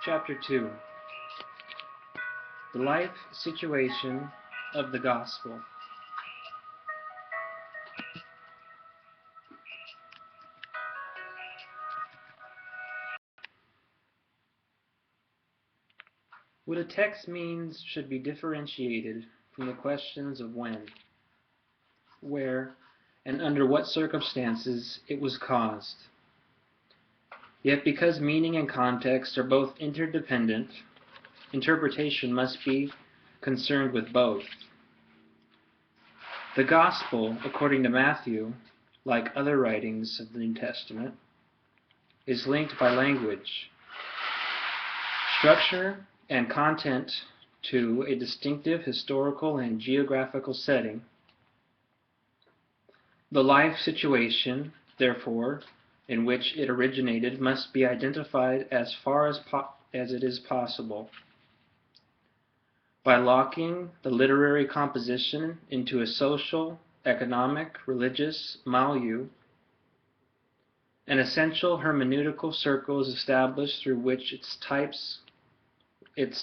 Chapter 2. The Life Situation of the Gospel. What a text means should be differentiated from the questions of when, where, and under what circumstances it was caused. Yet because meaning and context are both interdependent, interpretation must be concerned with both. The Gospel, according to Matthew, like other writings of the New Testament, is linked by language, structure, and content to a distinctive historical and geographical setting. The life situation, therefore, in which it originated must be identified as far as it is possible. By locking the literary composition into a social, economic, religious milieu, an essential hermeneutical circle is established through which its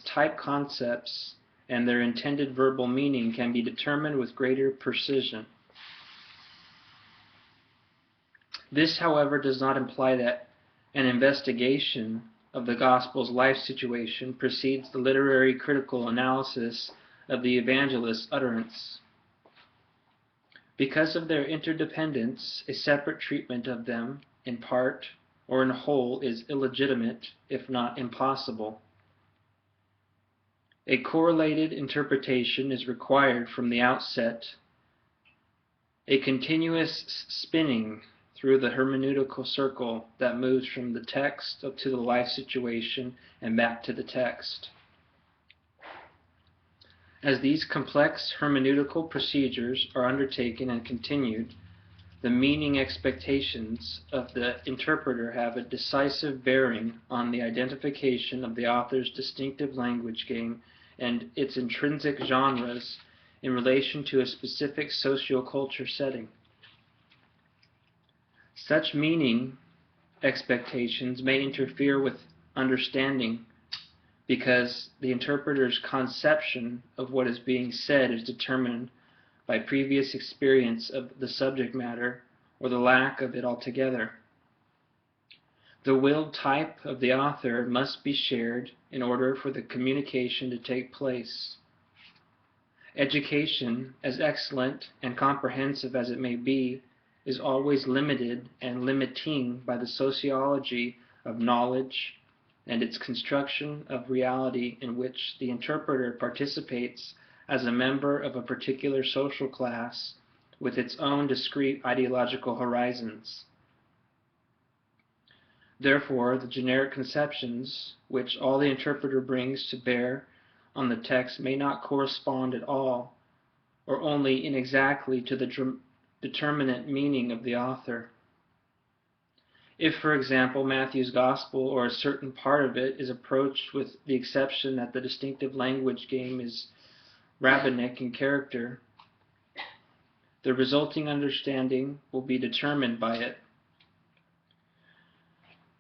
type concepts and their intended verbal meaning can be determined with greater precision. This, however, does not imply that an investigation of the Gospel's life situation precedes the literary critical analysis of the evangelist's utterance. Because of their interdependence, a separate treatment of them, in part or in whole, is illegitimate, if not impossible. A correlated interpretation is required from the outset, a continuous spinning through the hermeneutical circle that moves from the text up to the life situation and back to the text. As these complex hermeneutical procedures are undertaken and continued, the meaning expectations of the interpreter have a decisive bearing on the identification of the author's distinctive language game and its intrinsic genres in relation to a specific socioculture setting. Such meaning expectations may interfere with understanding because the interpreter's conception of what is being said is determined by previous experience of the subject matter or the lack of it altogether. The willed type of the author must be shared in order for the communication to take place. Education, as excellent and comprehensive as it may be, is always limited and limiting by the sociology of knowledge and its construction of reality in which the interpreter participates as a member of a particular social class with its own discrete ideological horizons. Therefore, the generic conceptions which all the interpreter brings to bear on the text may not correspond at all, or only inexactly, to the determinate meaning of the author. If, for example, Matthew's Gospel or a certain part of it is approached with the exception that the distinctive language game is rabbinic in character, the resulting understanding will be determined by it.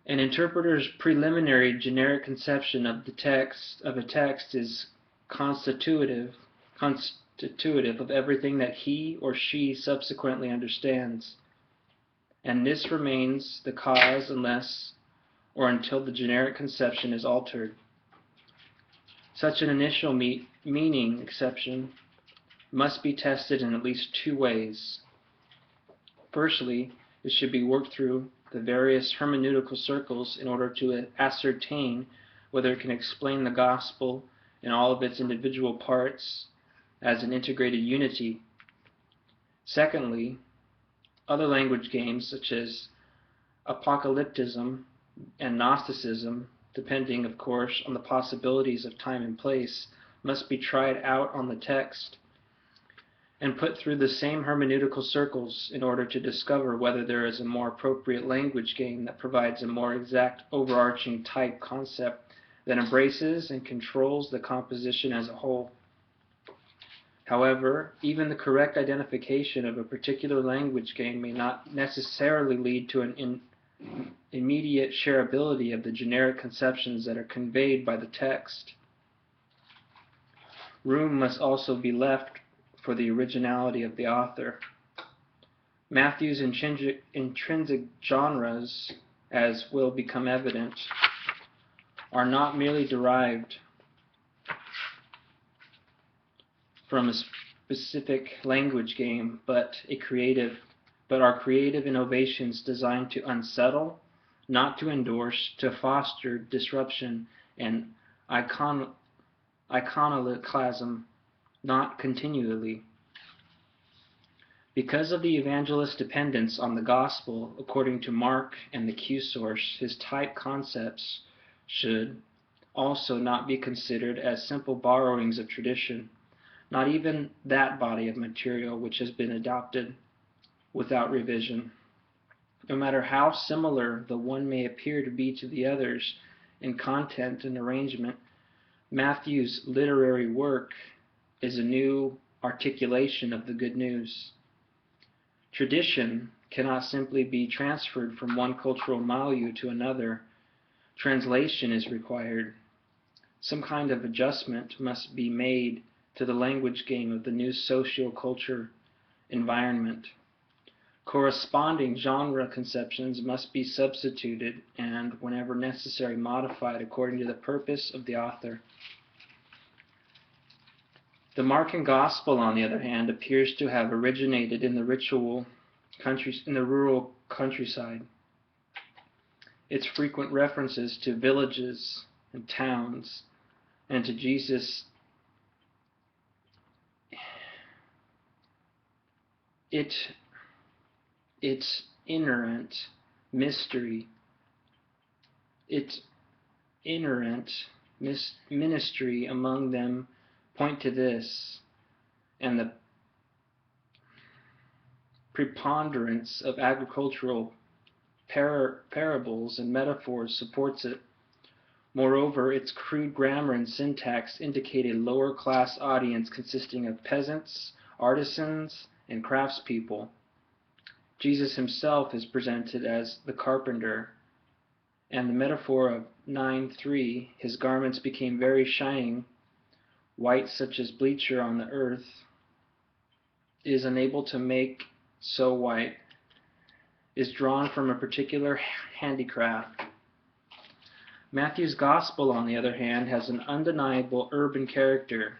An interpreter's preliminary generic conception of a text is constitutive of everything that he or she subsequently understands, and this remains the cause unless or until the generic conception is altered. Such an initial meaning exception must be tested in at least two ways. Firstly, it should be worked through the various hermeneutical circles in order to ascertain whether it can explain the gospel in all of its individual parts as an integrated unity. Secondly, other language games such as apocalypticism and Gnosticism, depending of course on the possibilities of time and place, must be tried out on the text and put through the same hermeneutical circles in order to discover whether there is a more appropriate language game that provides a more exact overarching type concept that embraces and controls the composition as a whole. However, even the correct identification of a particular language game may not necessarily lead to an immediate shareability of the generic conceptions that are conveyed by the text. Room must also be left for the originality of the author. Matthew's intrinsic genres, as will become evident, are not merely derived from a specific language game, but are creative innovations designed to unsettle, not to endorse, to foster disruption and iconoclasm, not continually. Because of the evangelist's dependence on the gospel, according to Mark and the Q source, his type concepts should also not be considered as simple borrowings of tradition, not even that body of material which has been adopted without revision. No matter how similar the one may appear to be to the others in content and arrangement, Matthew's literary work is a new articulation of the good news. Tradition cannot simply be transferred from one cultural milieu to another. Translation is required. Some kind of adjustment must be made to the language game of the new socio-culture environment. Corresponding genre conceptions must be substituted and, whenever necessary, modified according to the purpose of the author. The Markan Gospel, on the other hand, appears to have originated in the rural countryside. Its frequent references to villages and towns and to Jesus, its inherent mystery, its inherent ministry among them point to this, and the preponderance of agricultural parables and metaphors supports it. Moreover, its crude grammar and syntax indicate a lower class audience consisting of peasants, artisans, and craftspeople. Jesus himself is presented as the carpenter, and the metaphor of 9:3, his garments became very shining, white such as bleacher on the earth, is unable to make so white, is drawn from a particular handicraft. Matthew's Gospel, on the other hand, has an undeniable urban character,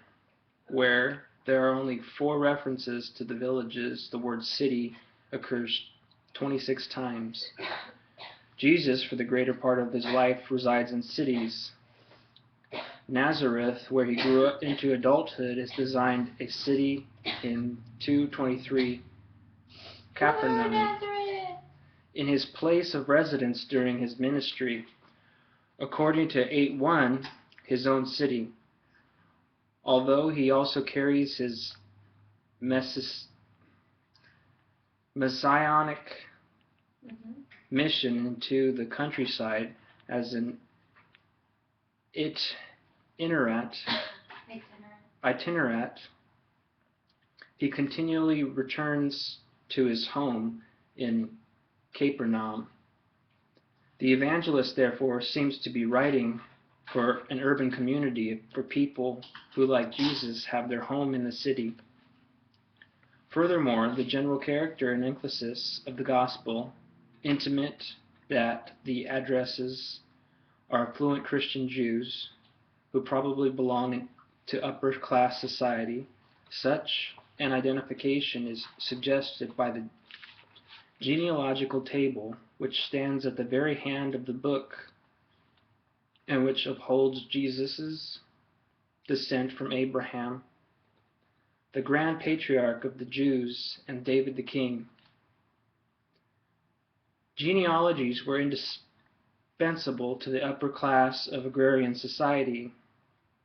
where there are only 4 references to the villages. The word city occurs 26 times. Jesus, for the greater part of his life, resides in cities. Nazareth, where he grew up into adulthood, is designed a city in 2:23. Capernaum, in his place of residence during his ministry. According to 8:1, his own city. Although he also carries his messianic mission into the countryside as an itinerant, he continually returns to his home in Capernaum. The evangelist, therefore, seems to be writing for an urban community, for people who, like Jesus, have their home in the city. Furthermore, the general character and emphasis of the gospel intimate that the addresses are affluent Christian Jews who probably belong to upper class society. Such an identification is suggested by the genealogical table which stands at the very hand of the book and which upholds Jesus' descent from Abraham, the grand patriarch of the Jews, and David the king. Genealogies were indispensable to the upper class of agrarian society.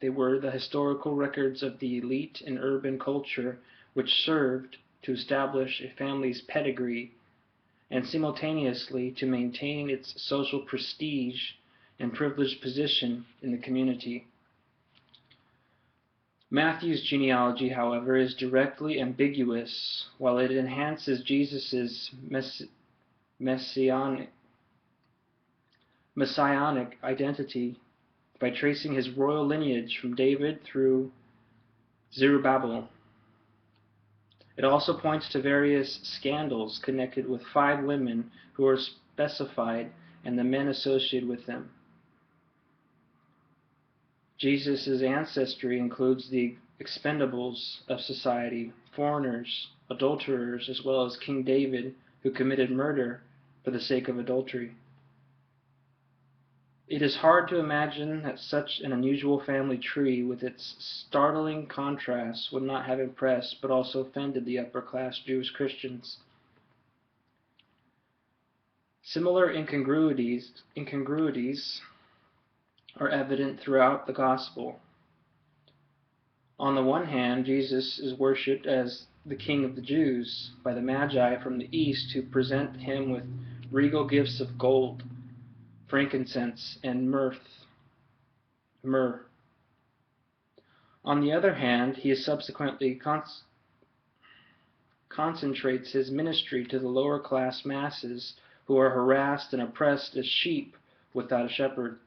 They were the historical records of the elite in urban culture which served to establish a family's pedigree and simultaneously to maintain its social prestige and privileged position in the community. Matthew's genealogy, however, is directly ambiguous. While it enhances Jesus' messianic messianic identity by tracing his royal lineage from David through Zerubbabel. It also points to various scandals connected with 5 women who are specified and the men associated with them. Jesus' ancestry includes the expendables of society, foreigners, adulterers, as well as King David, who committed murder for the sake of adultery. It is hard to imagine that such an unusual family tree with its startling contrasts would not have impressed but also offended the upper-class Jewish Christians. Similar incongruities are evident throughout the Gospel. On the one hand, Jesus is worshipped as the King of the Jews by the Magi from the east, who present him with regal gifts of gold, frankincense, and myrrh. On the other hand, he subsequently concentrates his ministry to the lower class masses who are harassed and oppressed as sheep without a shepherd.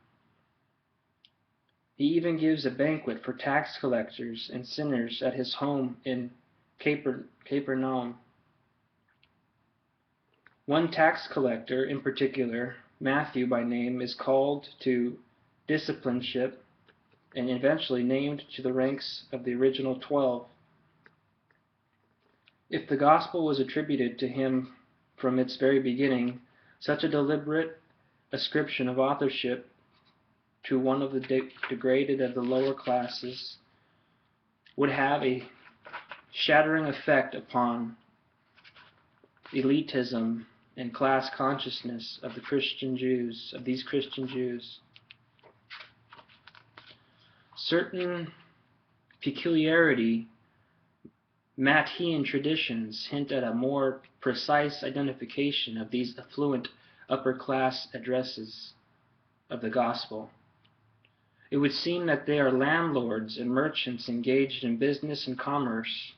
He even gives a banquet for tax collectors and sinners at his home in Capernaum. One tax collector in particular, Matthew by name, is called to discipleship and eventually named to the ranks of the original 12. If the gospel was attributed to him from its very beginning, such a deliberate ascription of authorship to one of the degraded of the lower classes would have a shattering effect upon elitism and class consciousness of these Christian Jews. Certain peculiarity Matthean traditions hint at a more precise identification of these affluent upper-class addresses of the gospel. It would seem that they are landlords and merchants engaged in business and commerce.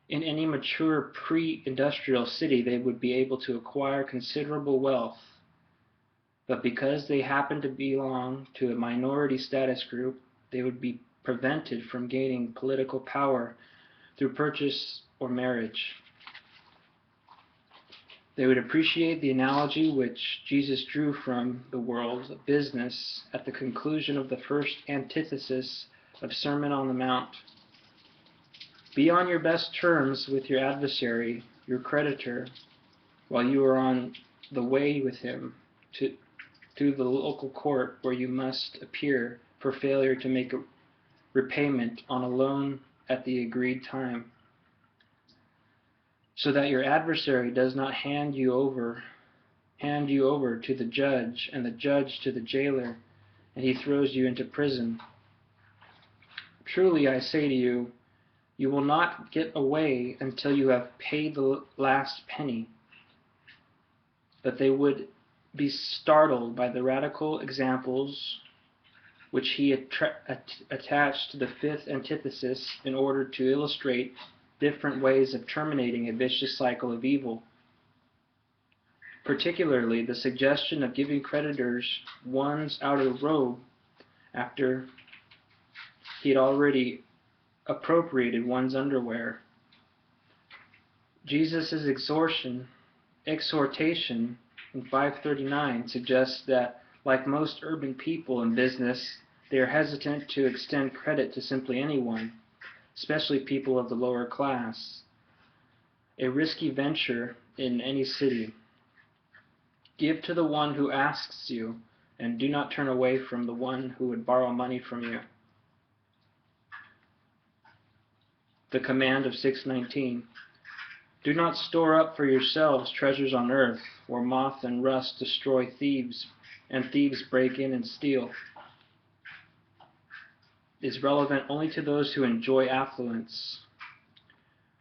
In any mature pre-industrial city, they would be able to acquire considerable wealth, but because they happen to belong to a minority status group, they would be prevented from gaining political power through purchase or marriage. They would appreciate the analogy which Jesus drew from the world of business at the conclusion of the first antithesis of Sermon on the Mount. Be on your best terms with your adversary, your creditor, while you are on the way with him to the local court where you must appear for failure to make a repayment on a loan at the agreed time, so that your adversary does not hand you over to the judge, and the judge to the jailer, and he throws you into prison. Truly I say to you, you will not get away until you have paid the last penny. But they would be startled by the radical examples which he attached to the fifth antithesis in order to illustrate different ways of terminating a vicious cycle of evil. Particularly the suggestion of giving creditors one's outer robe after he had already appropriated one's underwear. Jesus' exhortation in 539 suggests that, like most urban people in business, they are hesitant to extend credit to simply anyone, especially people of the lower class. A risky venture in any city. Give to the one who asks you, and do not turn away from the one who would borrow money from you. The command of 6:19. Do not store up for yourselves treasures on earth, where moth and rust destroy and thieves break in and steal. Is relevant only to those who enjoy affluence.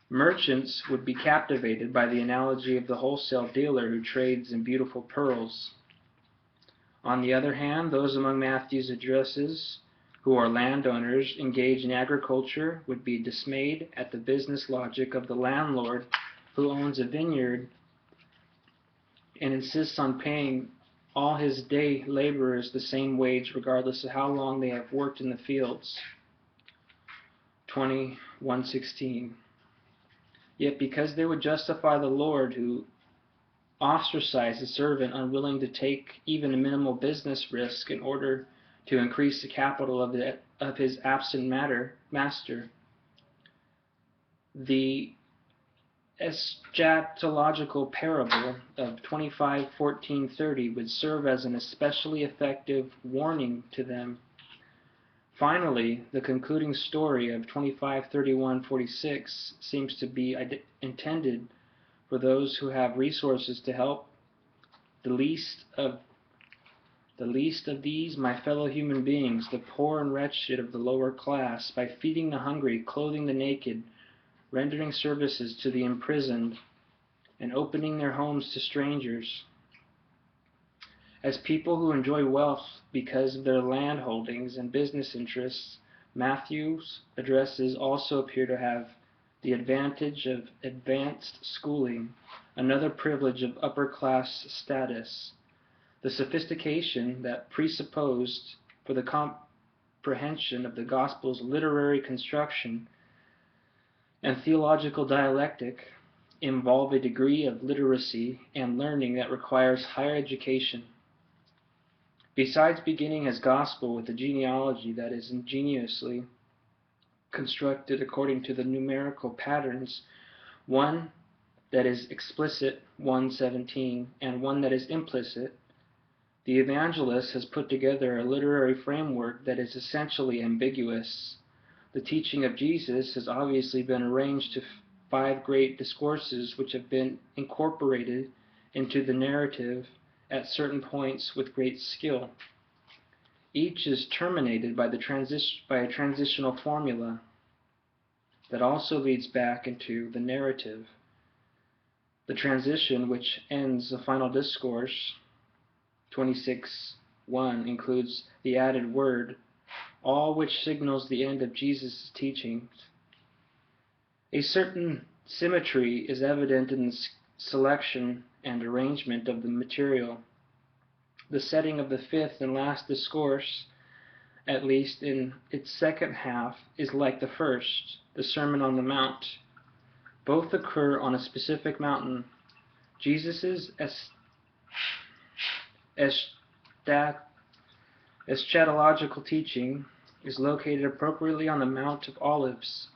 Merchants would be captivated by the analogy of the wholesale dealer who trades in beautiful pearls. On the other hand, those among Matthew's addresses who are landowners engaged in agriculture would be dismayed at the business logic of the landlord who owns a vineyard and insists on paying all his day laborers the same wage, regardless of how long they have worked in the fields. 21:16. Yet because they would justify the Lord who ostracized the servant unwilling to take even a minimal business risk in order to increase the capital of his absent master, the eschatological parable of 25:14-30 would serve as an especially effective warning to them. Finally, the concluding story of 25:31-46 seems to be intended for those who have resources to help the least of these, my fellow human beings, the poor and wretched of the lower class, by feeding the hungry, clothing the naked, rendering services to the imprisoned, and opening their homes to strangers. As people who enjoy wealth because of their land holdings and business interests, Matthew's addresses also appear to have the advantage of advanced schooling, another privilege of upper-class status. The sophistication that presupposed for the comprehension of the Gospel's literary construction and theological dialectic involve a degree of literacy and learning that requires higher education. Besides beginning his Gospel with a genealogy that is ingeniously constructed according to the numerical patterns, one that is explicit, 1:17, and one that is implicit, the evangelist has put together a literary framework that is essentially ambiguous. The teaching of Jesus has obviously been arranged to 5 great discourses which have been incorporated into the narrative at certain points with great skill. Each is terminated by a transitional formula that also leads back into the narrative. The transition which ends the final discourse, 26:1, includes the added word, all which signals the end of Jesus' teachings. A certain symmetry is evident in the selection and arrangement of the material. The setting of the 5th and last discourse, at least in its second half, is like the first, the Sermon on the Mount. Both occur on a specific mountain. Jesus' eschatological teaching is located appropriately on the Mount of Olives,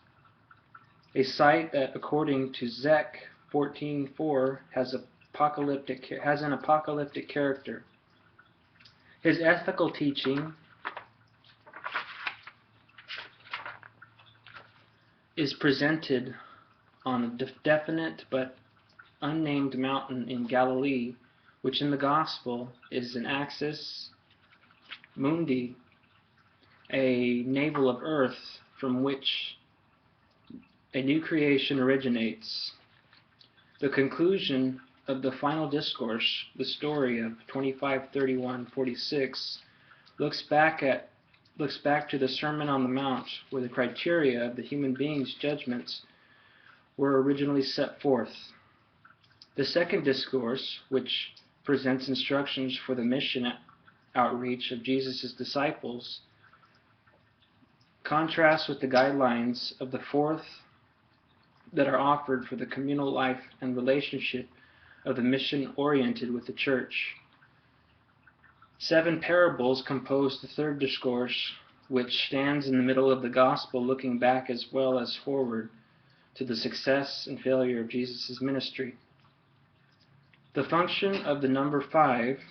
a site that, according to Zech 14:4, has an apocalyptic character. His ethical teaching is presented on a definite but unnamed mountain in Galilee, which in the Gospel is an axis mundi, a navel of earth from which a new creation originates. The conclusion of the final discourse, the story of 25:31-46, looks back to the Sermon on the Mount, where the criteria of the human being's judgments were originally set forth. The second discourse, which presents instructions for the mission outreach of Jesus' disciples, contrasts with the guidelines of the fourth that are offered for the communal life and relationship of the mission-oriented with the church. 7 parables compose the third discourse, which stands in the middle of the gospel, looking back as well as forward to the success and failure of Jesus' ministry. The function of the number 5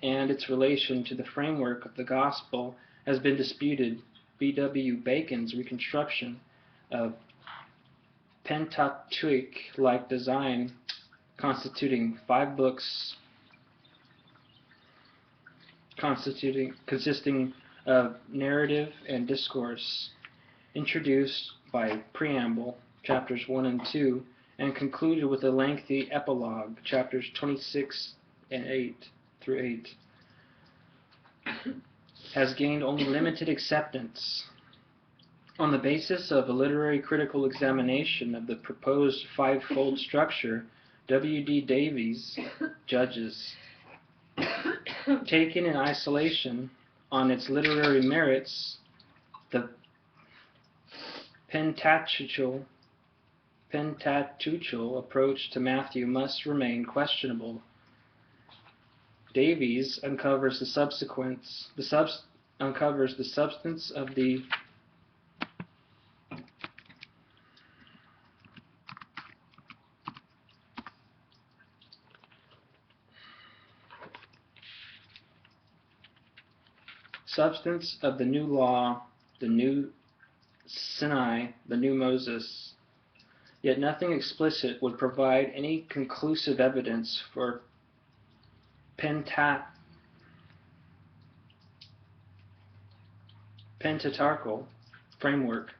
and its relation to the framework of the gospel has been disputed. B.W. Bacon's reconstruction of Pentateuch-like design, constituting 5 books, consisting of narrative and discourse, introduced by preamble, chapters 1 and 2, and concluded with a lengthy epilogue, chapters 26 and 8 through 8, has gained only limited acceptance. On the basis of a literary critical examination of the proposed 5-fold structure, W.D. Davies judges Taken in isolation on its literary merits, the Pentateuchal approach to Matthew must remain questionable. Davies uncovers the substance of the new law, the new Sinai, the new Moses. Yet nothing explicit would provide any conclusive evidence for Pentateuchal framework.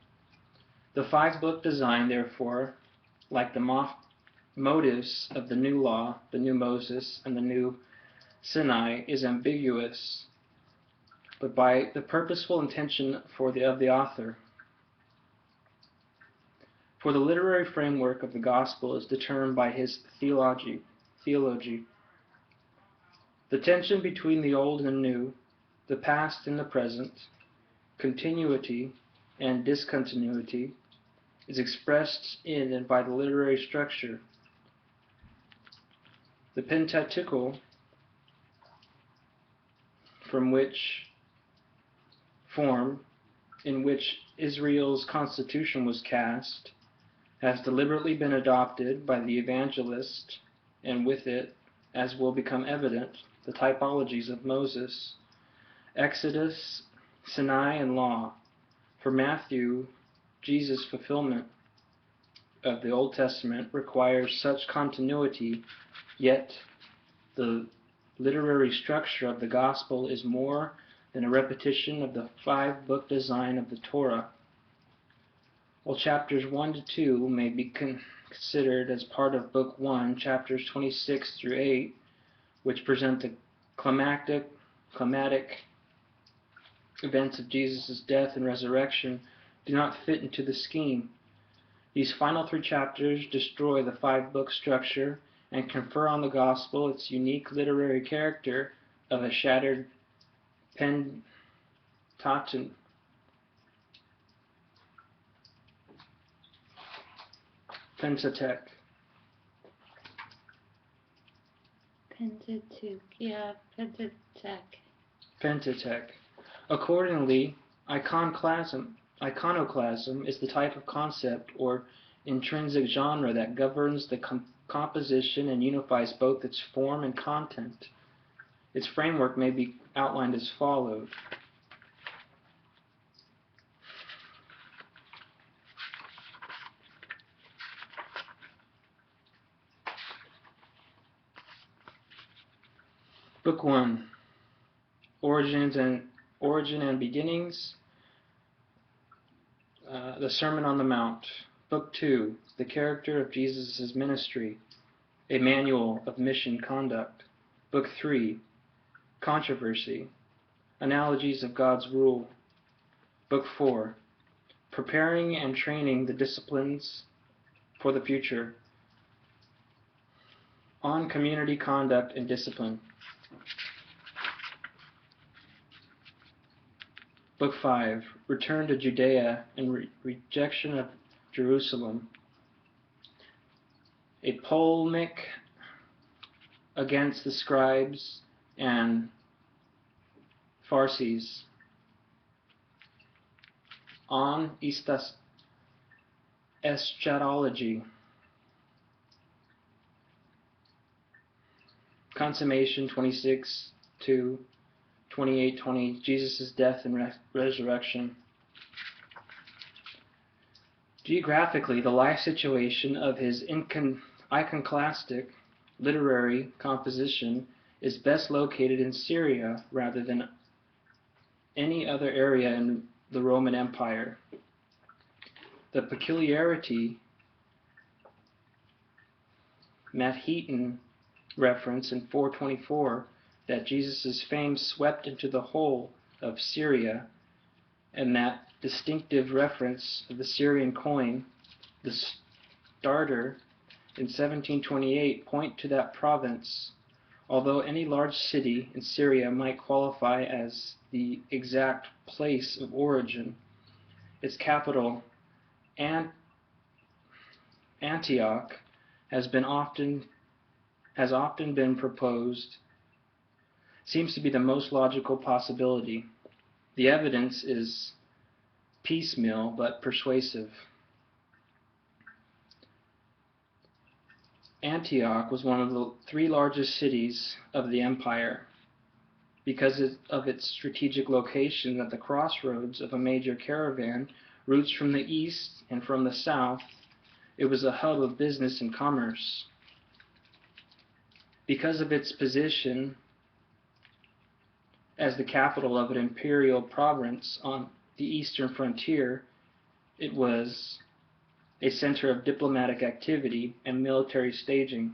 The five-book design, therefore, like the motives of the new law, the new Moses, and the new Sinai, is ambiguous, but by the purposeful intention of the author. For the literary framework of the gospel is determined by his theology. The tension between the old and new, the past and the present, continuity and discontinuity, is expressed in and by the literary structure. The Pentateuchal, in which Israel's constitution was cast, has deliberately been adopted by the evangelist, and with it, as will become evident, the typologies of Moses, Exodus, Sinai, and Law. For Matthew, Jesus' fulfillment of the Old Testament requires such continuity, yet the literary structure of the Gospel is more than a repetition of the five-book design of the Torah. While chapters 1 to 2 may be considered as part of Book 1, chapters 26 through 8, which present the climactic events of Jesus' death and resurrection, do not fit into the scheme. These final three chapters destroy the five-book structure and confer on the Gospel its unique literary character of a shattered Pentateuch. Pentateuch. Accordingly, iconoclasm is the type of concept or intrinsic genre that governs the composition and unifies both its form and content. Its framework may be outlined as follows. Book 1, Origin and Beginnings, the Sermon on the Mount. Book 2, The Character of Jesus' Ministry, a Manual of Mission Conduct. Book 3, Controversy, Analogies of God's Rule. Book 4, Preparing and Training the Disciplines for the Future, on Community Conduct and Discipline. Book 5, Return to Judea and Rejection of Jerusalem, a polemic against the scribes and Pharisees, on eschatology, Consummation 26:2, 28:20, Jesus' death and resurrection. Geographically, the life situation of his iconoclastic literary composition is best located in Syria rather than any other area in the Roman Empire. The peculiarity Matheton reference in 424 that Jesus' fame swept into the whole of Syria, and that distinctive reference of the Syrian coin, the starter, in 1728 point to that province, Although any large city in Syria might qualify as the exact place of origin, its capital, Antioch, has often been proposed, seems to be the most logical possibility. The evidence is piecemeal but persuasive. Antioch was one of the 3 largest cities of the empire. Because of its strategic location at the crossroads of a major caravan routes from the east and from the south, it was a hub of business and commerce. Because of its position as the capital of an imperial province on the eastern frontier, it was a center of diplomatic activity and military staging.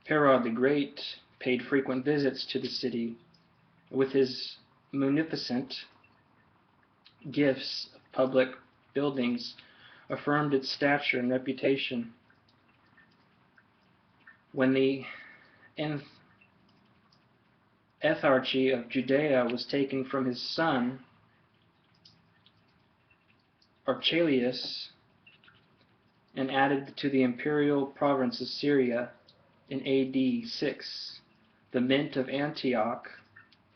Herod the Great paid frequent visits to the city. With his munificent gifts of public buildings, affirmed its stature and reputation. When the etharchy of Judea was taken from his son Archelaus and added to the imperial province of Syria in AD 6, the mint of Antioch,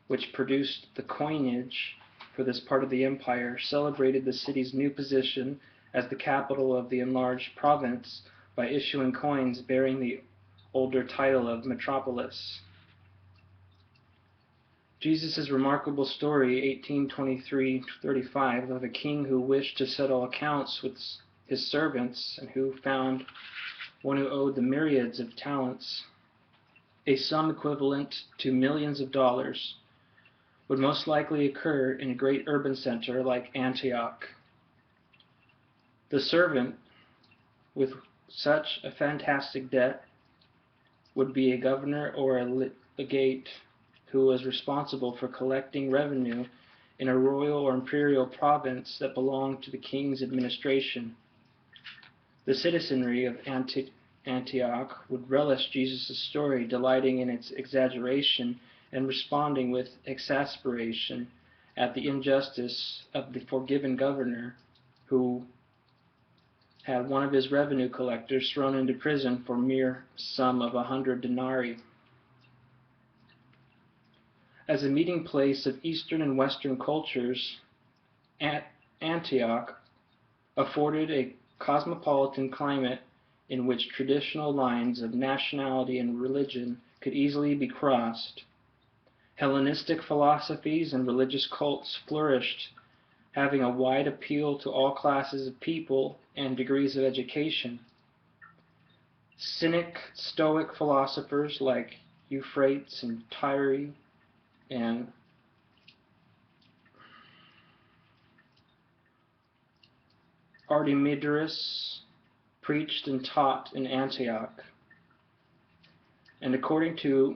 which produced the coinage for this part of the empire, celebrated the city's new position as the capital of the enlarged province by issuing coins bearing the older title of metropolis. Jesus' remarkable story, 18:23-35, of a king who wished to settle accounts with his servants and who found one who owed the myriads of talents, a sum equivalent to millions of dollars, would most likely occur in a great urban center like Antioch. The servant with such a fantastic debt would be a governor or a legate who was responsible for collecting revenue in a royal or imperial province that belonged to the king's administration. The citizenry of Antioch would relish Jesus' story, delighting in its exaggeration and responding with exasperation at the injustice of the forgiven governor who had one of his revenue collectors thrown into prison for mere sum of 100 denarii. As a meeting place of Eastern and Western cultures, Antioch afforded a cosmopolitan climate in which traditional lines of nationality and religion could easily be crossed. Hellenistic philosophies and religious cults flourished, having a wide appeal to all classes of people and degrees of education. Cynic, Stoic philosophers like Euphrates and Tyre and Artemidorus preached and taught in Antioch. And according to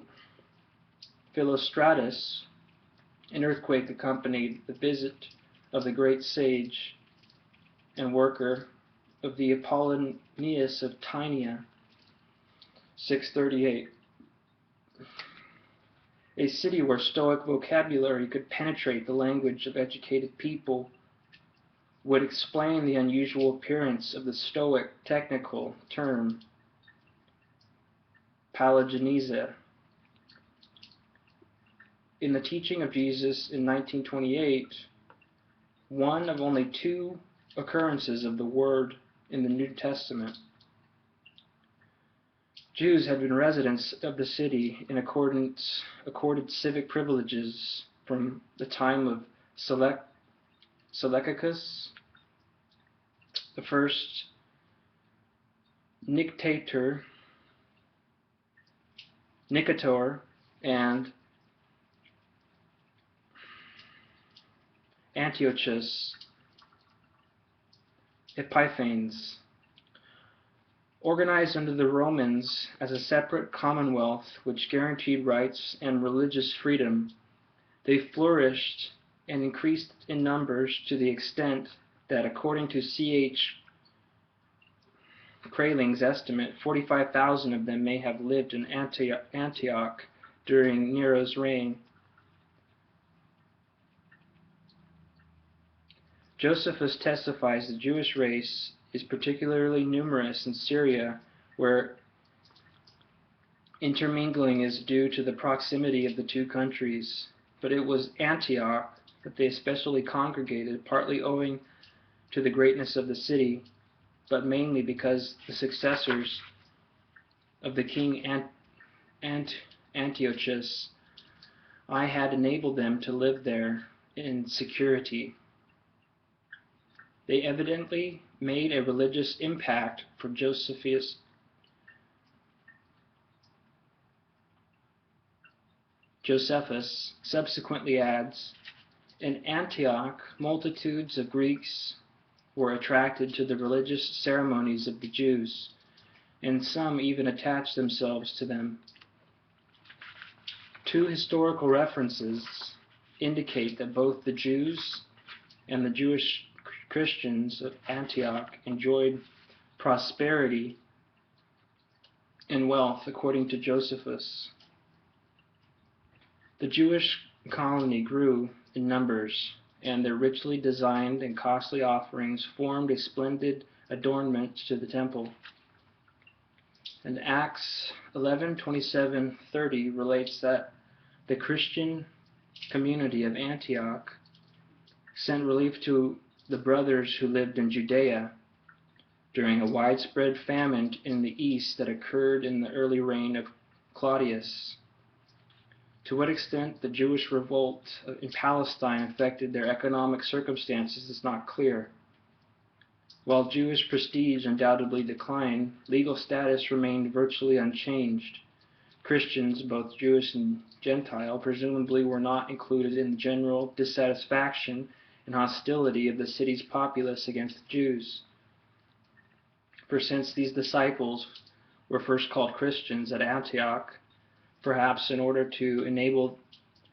Philostratus, an earthquake accompanied the visit of the great sage and worker of the Apollonius of Tynia, 638. A city where Stoic vocabulary could penetrate the language of educated people would explain the unusual appearance of the Stoic technical term palagenesia. In the teaching of Jesus in 1928, one of only 2 occurrences of the word in the New Testament. Jews had been residents of the city in accorded civic privileges from the time of Seleucus, the first Nicator, and Antiochus Epiphanes. Organized under the Romans as a separate commonwealth which guaranteed rights and religious freedom, they flourished and increased in numbers to the extent that, according to C.H. Kraeling's estimate, 45,000 of them may have lived in Antioch during Nero's reign. Josephus testifies the Jewish race is particularly numerous in Syria, where intermingling is due to the proximity of the two countries. But it was Antioch that they especially congregated, partly owing to the greatness of the city, but mainly because the successors of the king Antiochus I had enabled them to live there in security. They evidently made a religious impact for Josephus. Josephus subsequently adds, in Antioch, multitudes of Greeks were attracted to the religious ceremonies of the Jews, and some even attached themselves to them. Two historical references indicate that both the Jews and the Jewish Christians of Antioch enjoyed prosperity and wealth, according to Josephus. The Jewish colony grew in numbers, and their richly designed and costly offerings formed a splendid adornment to the temple. And Acts 11:27-30 relates that the Christian community of Antioch sent relief to the brothers who lived in Judea during a widespread famine in the east that occurred in the early reign of Claudius. To what extent the Jewish revolt in Palestine affected their economic circumstances is not clear. While Jewish prestige undoubtedly declined, legal status remained virtually unchanged. Christians, both Jewish and Gentile, presumably were not included in the general dissatisfaction and hostility of the city's populace against the Jews. For since these disciples were first called Christians at Antioch, perhaps in order to enable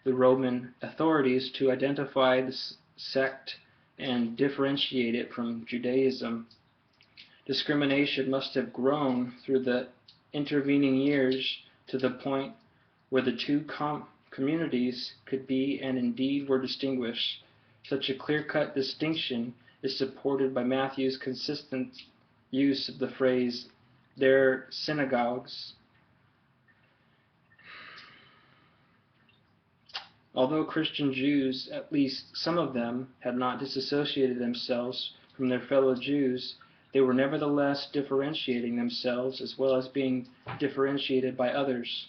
the Roman authorities to identify the sect and differentiate it from Judaism, discrimination must have grown through the intervening years to the point where the two communities could be and indeed were distinguished. Such a clear-cut distinction is supported by Matthew's consistent use of the phrase, their synagogues. Although Christian Jews, at least some of them, had not disassociated themselves from their fellow Jews, they were nevertheless differentiating themselves as well as being differentiated by others.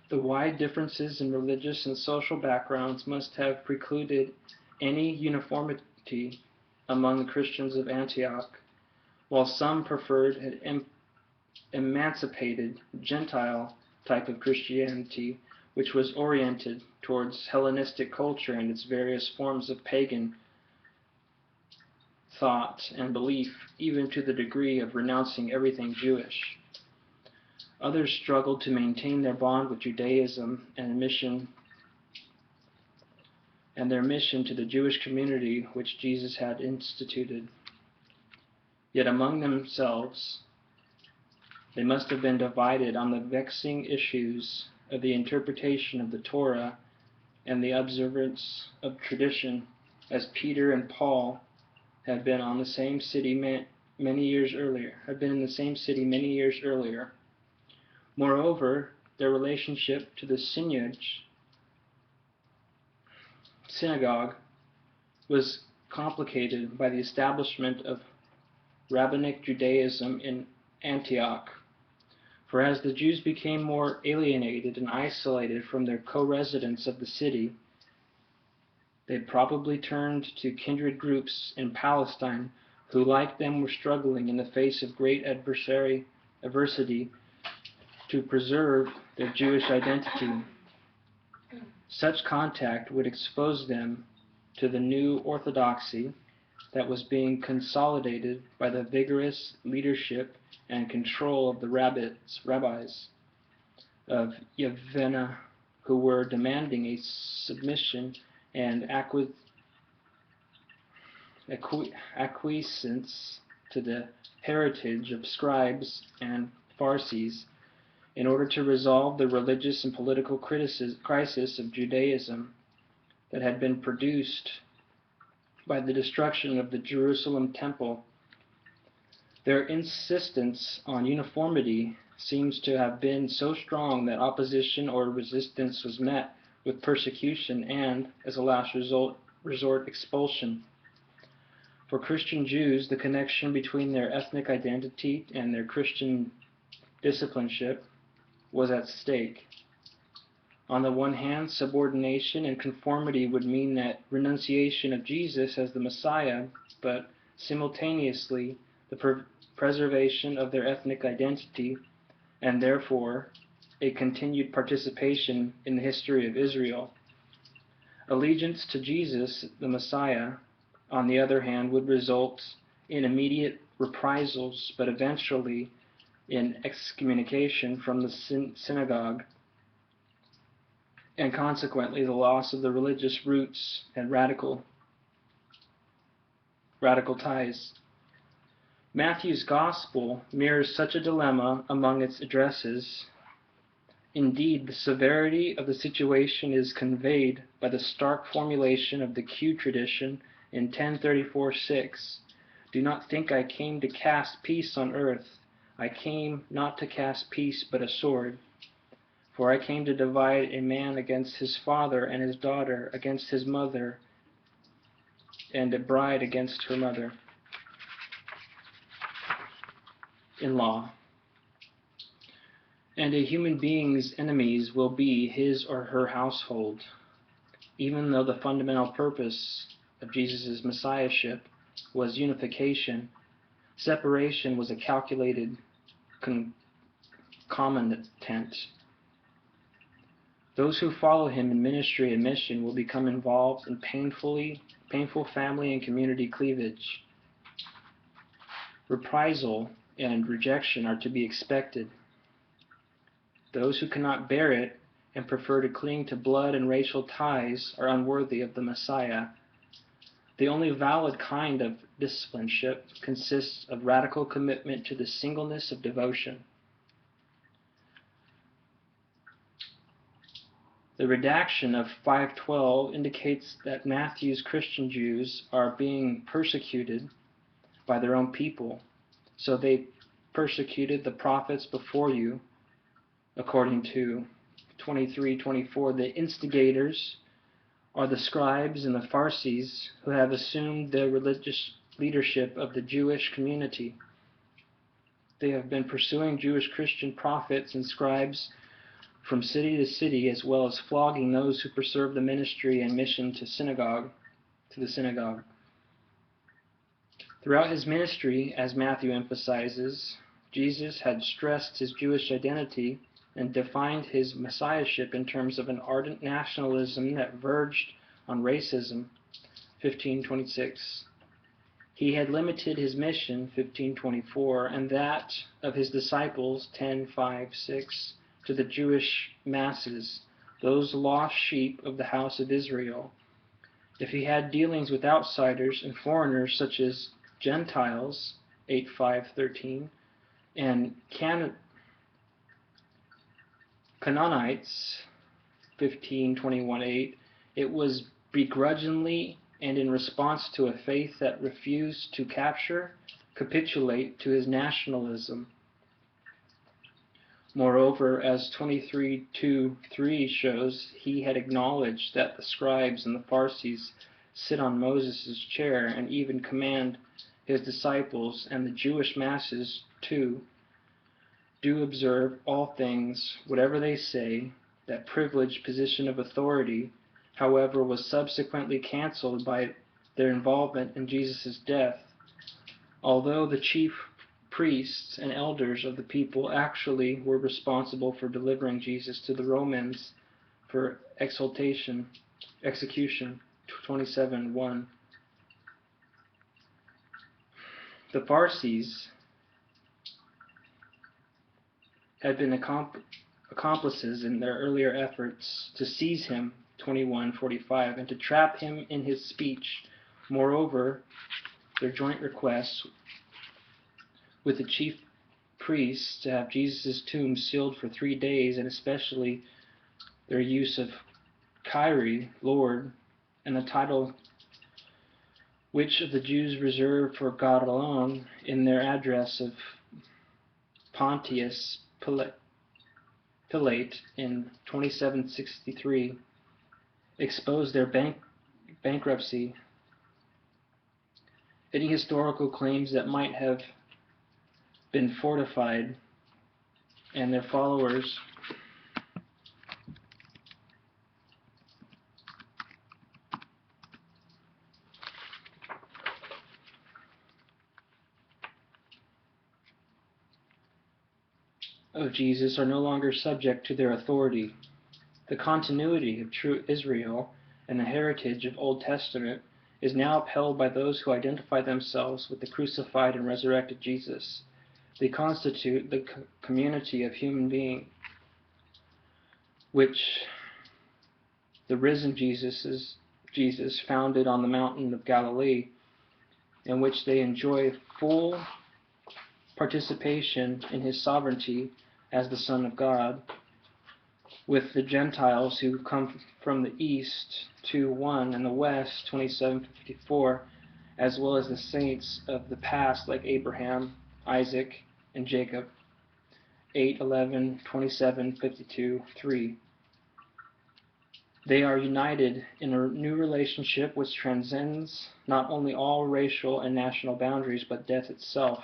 The wide differences in religious and social backgrounds must have precluded any uniformity among the Christians of Antioch, while some preferred an emancipated Gentile type of Christianity, which was oriented towards Hellenistic culture and its various forms of pagan thought and belief, even to the degree of renouncing everything Jewish. Others struggled to maintain their bond with Judaism and their mission to the Jewish community which Jesus had instituted. Yet among themselves, they must have been divided on the vexing issues of the interpretation of the Torah and the observance of tradition, as Peter and Paul had been in the same city many years earlier. Moreover, their relationship to the synagogue was complicated by the establishment of rabbinic Judaism in Antioch. For as the Jews became more alienated and isolated from their co-residents of the city, they probably turned to kindred groups in Palestine who, like them, were struggling in the face of great adversity to preserve their Jewish identity. Such contact would expose them to the new orthodoxy that was being consolidated by the vigorous leadership and control of the rabbis of Yavneh, who were demanding a submission and acquiescence to the heritage of scribes and Pharisees in order to resolve the religious and political crisis of Judaism that had been produced by the destruction of the Jerusalem temple. Their insistence on uniformity seems to have been so strong that opposition or resistance was met with persecution and, as a last resort, expulsion. For Christian Jews, the connection between their ethnic identity and their Christian discipleship was at stake. On the one hand, subordination and conformity would mean that renunciation of Jesus as the Messiah, but simultaneously the preservation of their ethnic identity, and therefore a continued participation in the history of Israel. Allegiance to Jesus, the Messiah, on the other hand, would result in immediate reprisals, but eventually in excommunication from the synagogue, and consequently the loss of the religious roots and radical ties. Matthew's Gospel mirrors such a dilemma among its addresses. Indeed, the severity of the situation is conveyed by the stark formulation of the Q tradition in 10:34:6. Do not think I came to cast peace on earth. I came not to cast peace but a sword. For I came to divide a man against his father, and his daughter against his mother, and a bride against her mother-in-law. And a human being's enemies will be his or her household. Even though the fundamental purpose of Jesus' messiahship was unification, separation was a calculated concomitant. Those who follow him in ministry and mission will become involved in painful family and community cleavage. Reprisal and rejection are to be expected. Those who cannot bear it and prefer to cling to blood and racial ties are unworthy of the Messiah. The only valid kind of discipleship consists of radical commitment to the singleness of devotion. The redaction of 5:12 indicates that Matthew's Christian Jews are being persecuted by their own people, so they persecuted the prophets before you. According to 23:24, the instigators are the scribes and the Pharisees who have assumed the religious leadership of the Jewish community. They have been pursuing Jewish Christian prophets and scribes from city to city, as well as flogging those who preserve the ministry and mission to the synagogue. Throughout his ministry, as Matthew emphasizes, Jesus had stressed his Jewish identity and defined his messiahship in terms of an ardent nationalism that verged on racism, 15:26. He had limited his mission, 15:24, and that of his disciples, 10:5-6, to the Jewish masses, those lost sheep of the house of Israel. If he had dealings with outsiders and foreigners such as Gentiles, 8:5-13, and Canaanites, 15:21-8, it was begrudgingly and in response to a faith that refused to capitulate to his nationalism. Moreover, as 23:2-3 shows, he had acknowledged that the scribes and the Pharisees sit on Moses' chair and even command his disciples and the Jewish masses to do observe all things, whatever they say. That privileged position of authority, however, was subsequently cancelled by their involvement in Jesus' death. Although the chief priests and elders of the people actually were responsible for delivering Jesus to the Romans for execution, 27:1. The Pharisees had been accomplices in their earlier efforts to seize him, 21:45, and to trap him in his speech. Moreover, their joint requests with the chief priests to have Jesus' tomb sealed for 3 days, and especially their use of Kyrie, Lord, and the title which the Jews reserved for God alone in their address of Pontius Pilate in 2763, exposed their bankruptcy. Any historical claims that might have been fortified and their followers of Jesus are no longer subject to their authority. The continuity of true Israel and the heritage of Old Testament is now upheld by those who identify themselves with the crucified and resurrected Jesus. They constitute the community of human beings, which the risen Jesus founded on the mountain of Galilee, in which they enjoy full participation in his sovereignty as the Son of God, with the Gentiles who come from the east, 2:1, and the west, 27:54, as well as the saints of the past like Abraham, Isaac, and Jacob, 8:11, 27:52, 3. They are united in a new relationship which transcends not only all racial and national boundaries, but death itself.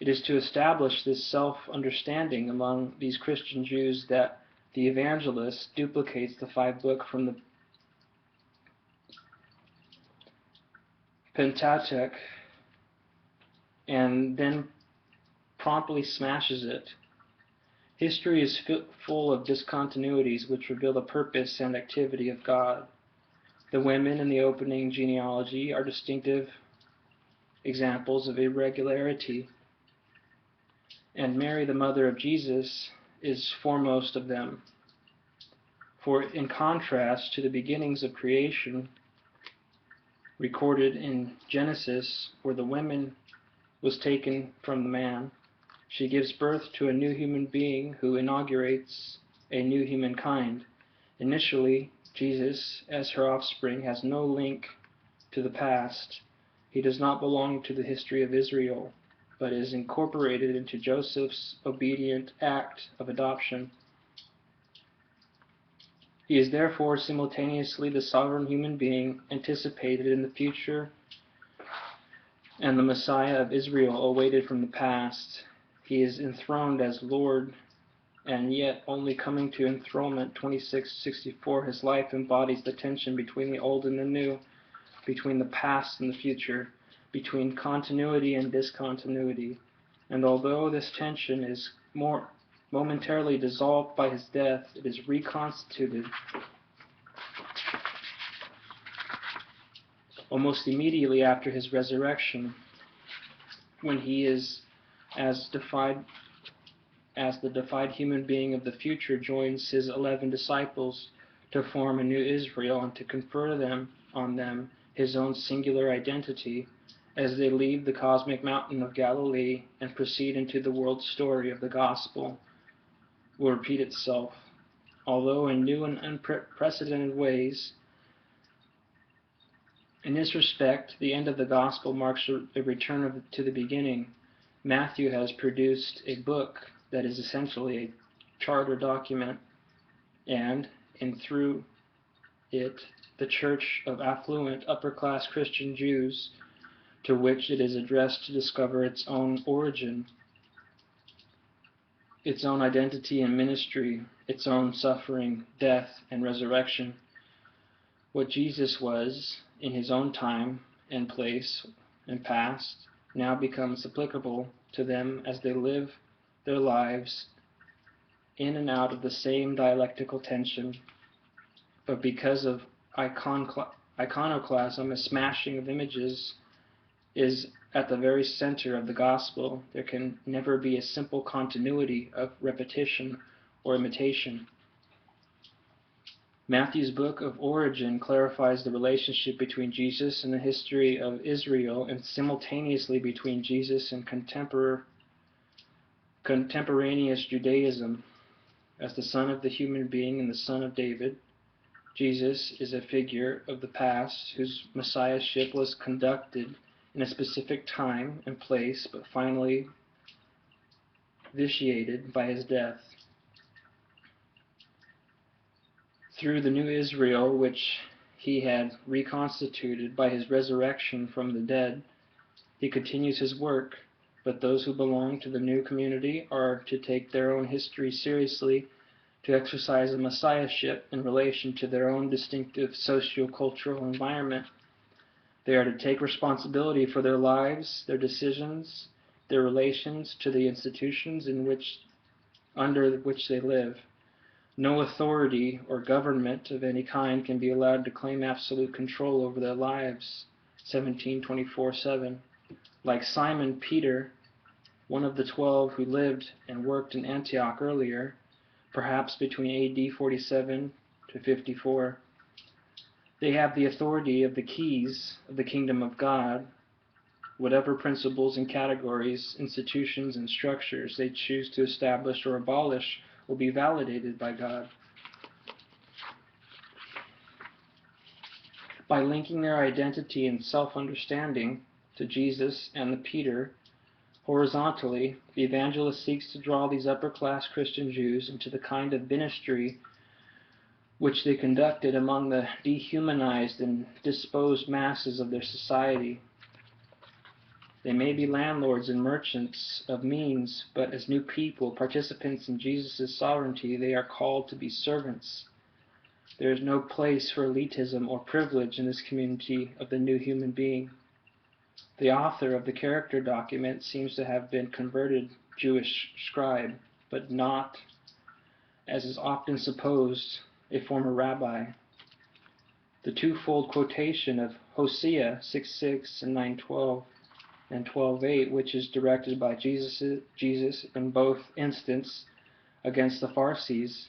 It is to establish this self-understanding among these Christian Jews that the evangelist duplicates the 5 books from the Pentateuch and then promptly smashes it. History is full of discontinuities which reveal the purpose and activity of God. The women in the opening genealogy are distinctive examples of irregularity, and Mary, the mother of Jesus, is foremost of them. For in contrast to the beginnings of creation recorded in Genesis, where the woman was taken from the man, she gives birth to a new human being who inaugurates a new humankind. Initially, Jesus, as her offspring, has no link to the past. He does not belong to the history of Israel, but is incorporated into Joseph's obedient act of adoption. He is therefore simultaneously the sovereign human being anticipated in the future and the Messiah of Israel awaited from the past. He is enthroned as Lord, and yet only coming to enthronement 2664, his life embodies the tension between the old and the new, between the past and the future, between continuity and discontinuity. And although this tension is more momentarily dissolved by his death, it is reconstituted almost immediately after his resurrection, when he is, as the defied human being of the future, joins his 11 disciples to form a new Israel and to confer on them his own singular identity as they leave the cosmic mountain of Galilee and proceed into the world story of the gospel. Will repeat itself, although in new and unprecedented ways. In this respect, the end of the gospel marks a return to the beginning. Matthew has produced a book that is essentially a charter document, and through it, the church of affluent, upper-class Christian Jews, to which it is addressed to discover its own origin, its own identity and ministry, its own suffering, death, and resurrection. What Jesus was in his own time and place and past now becomes applicable to them as they live their lives in and out of the same dialectical tension. But because of iconoclasm, a smashing of images is at the very center of the gospel, there can never be a simple continuity of repetition or imitation. Matthew's book of Origin clarifies the relationship between Jesus and the history of Israel, and simultaneously between Jesus and contemporaneous Judaism. As the son of the human being and the son of David, Jesus is a figure of the past whose messiahship was conducted in a specific time and place, but finally vitiated by his death. Through the new Israel, which he had reconstituted by his resurrection from the dead, he continues his work, but those who belong to the new community are to take their own history seriously, to exercise a messiahship in relation to their own distinctive socio-cultural environment. They are to take responsibility for their lives, their decisions, their relations to the institutions under which they live. No authority or government of any kind can be allowed to claim absolute control over their lives. 17:24-7. Like Simon Peter, one of the 12 who lived and worked in Antioch earlier, perhaps between AD 47 to 54, they have the authority of the keys of the kingdom of God. Whatever principles and categories, institutions and structures they choose to establish or abolish will be validated by God. By linking their identity and self-understanding to Jesus and the Peter, horizontally, the evangelist seeks to draw these upper-class Christian Jews into the kind of ministry which they conducted among the dehumanized and disposed masses of their society. They may be landlords and merchants of means, but as new people, participants in Jesus' sovereignty, they are called to be servants. There is no place for elitism or privilege in this community of the new human being. The author of the character document seems to have been converted Jewish scribe, but not, as is often supposed, a former rabbi. The twofold quotation of Hosea 6:6 and 9:12 and 12:8, which is directed by Jesus in both instances against the Pharisees,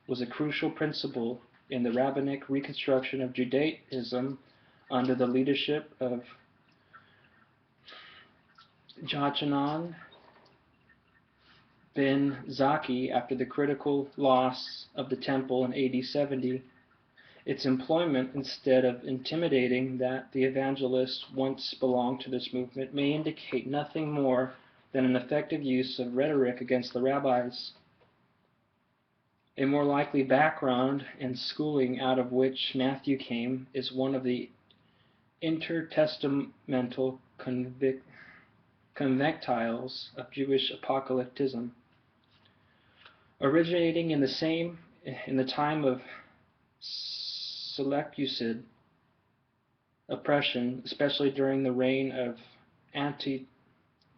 was a crucial principle in the rabbinic reconstruction of Judaism under the leadership of Jochanan ben Zakkai after the critical loss of the temple in AD 70. Its employment, instead of intimidating that the evangelists once belonged to this movement, may indicate nothing more than an effective use of rhetoric against the rabbis. A more likely background and schooling out of which Matthew came is one of the intertestamental convectiles of Jewish apocalypticism. Originating in the time of Seleucid oppression, especially during the reign of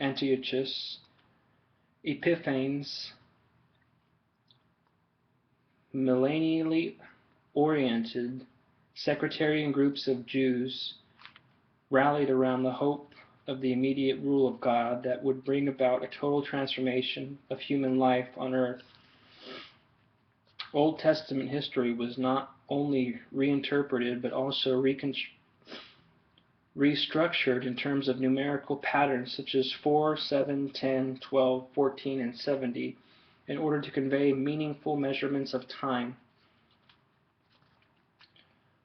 Antiochus Epiphanes, millennially oriented sectarian groups of Jews rallied around the hope of the immediate rule of God that would bring about a total transformation of human life on earth. Old Testament history was not only reinterpreted but also restructured in terms of numerical patterns such as 4, 7, 10, 12, 14, and 70 in order to convey meaningful measurements of time.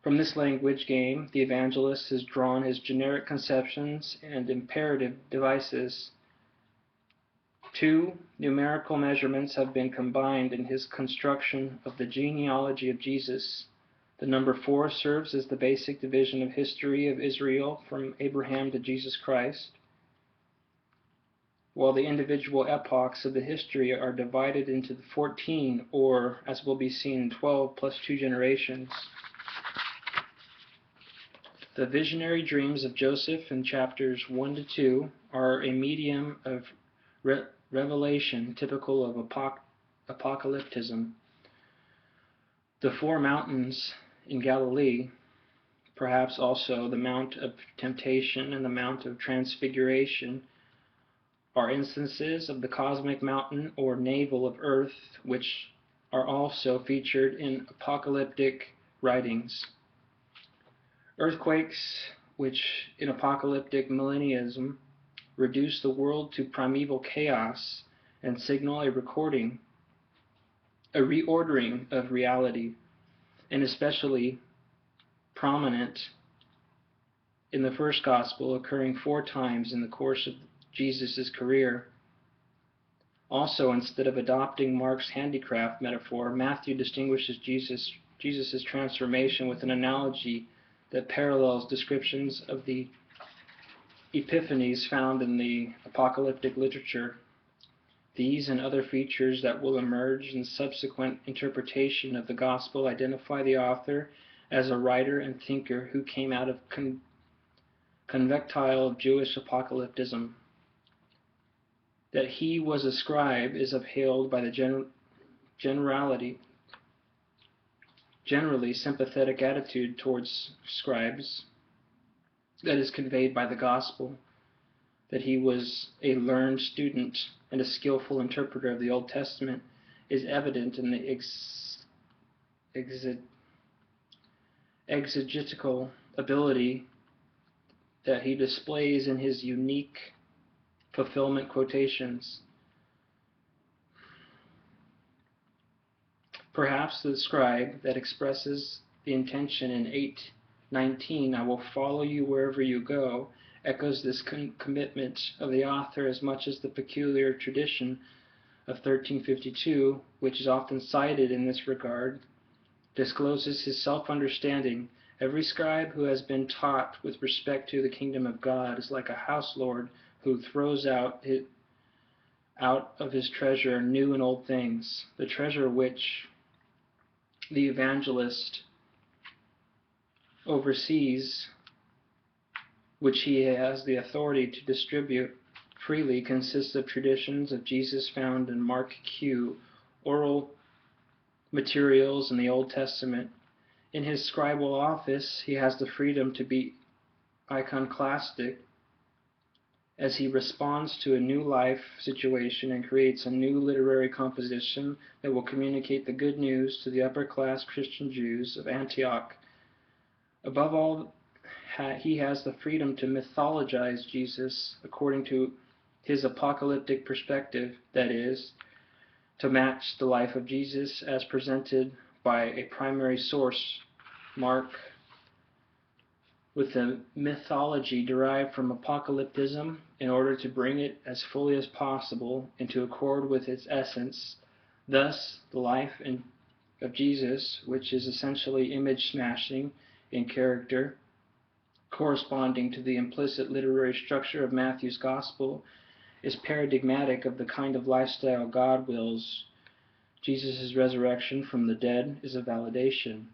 From this language game, the evangelist has drawn his generic conceptions and imperative devices. 2 numerical measurements have been combined in his construction of the genealogy of Jesus. The number 4 serves as the basic division of history of Israel from Abraham to Jesus Christ, while the individual epochs of the history are divided into 14, or, as will be seen, 12 plus 2 generations. The visionary dreams of Joseph in chapters 1 to 2 are a medium of revelation typical of apocalypticism. The 4 mountains in Galilee, perhaps also the Mount of Temptation and the Mount of Transfiguration, are instances of the cosmic mountain or navel of earth, which are also featured in apocalyptic writings. Earthquakes, which in apocalyptic millennialism reduce the world to primeval chaos and signal a reordering of reality, and especially prominent in the first gospel, occurring 4 times in the course of Jesus' career. Also, instead of adopting Mark's handicraft metaphor, Matthew distinguishes Jesus' transformation with an analogy that parallels descriptions of the epiphanies found in the apocalyptic literature. These and other features that will emerge in subsequent interpretation of the gospel identify the author as a writer and thinker who came out of convectile Jewish apocalypticism. That he was a scribe is upheld by the generally sympathetic attitude towards scribes that is conveyed by the gospel. That he was a learned student and a skillful interpreter of the Old Testament is evident in the exegetical ability that he displays in his unique fulfillment quotations. Perhaps the scribe that expresses the intention in 8:19, "I will follow you wherever you go," echoes this commitment of the author as much as the peculiar tradition of 1352, which is often cited in this regard, discloses his self-understanding. Every scribe who has been taught with respect to the kingdom of God is like a house lord who throws out of his treasure new and old things. The treasure which the evangelist oversees, which he has the authority to distribute freely, consists of traditions of Jesus found in Mark Q, oral materials in the Old Testament. In his scribal office, he has the freedom to be iconoclastic as he responds to a new life situation and creates a new literary composition that will communicate the good news to the upper-class Christian Jews of Antioch. Above all, he has the freedom to mythologize Jesus according to his apocalyptic perspective, that is, to match the life of Jesus as presented by a primary source, Mark, with the mythology derived from apocalypticism in order to bring it as fully as possible into accord with its essence. Thus, the life of Jesus, which is essentially image-smashing in character, corresponding to the implicit literary structure of Matthew's Gospel, is paradigmatic of the kind of lifestyle God wills. Jesus' resurrection from the dead is a validation.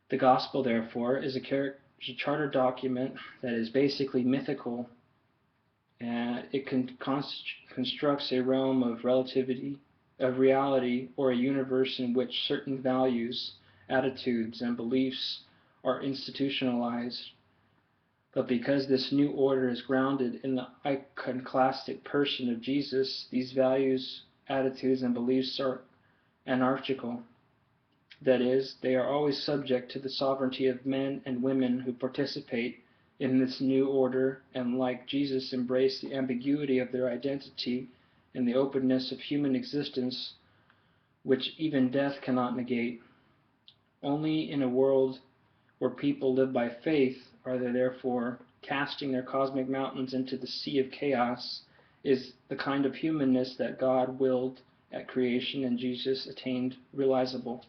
The Gospel, therefore, is a charter document that is basically mythical, and it constructs a realm of reality, or a universe in which certain values, attitudes, and beliefs are institutionalized. But because this new order is grounded in the iconoclastic person of Jesus, these values, attitudes, and beliefs are anarchical. That is, they are always subject to the sovereignty of men and women who participate in this new order, and like Jesus embrace the ambiguity of their identity and the openness of human existence, which even death cannot negate. Only in a world where people live by faith are they therefore casting their cosmic mountains into the sea of chaos is the kind of humanness that God willed at creation and Jesus attained realizable.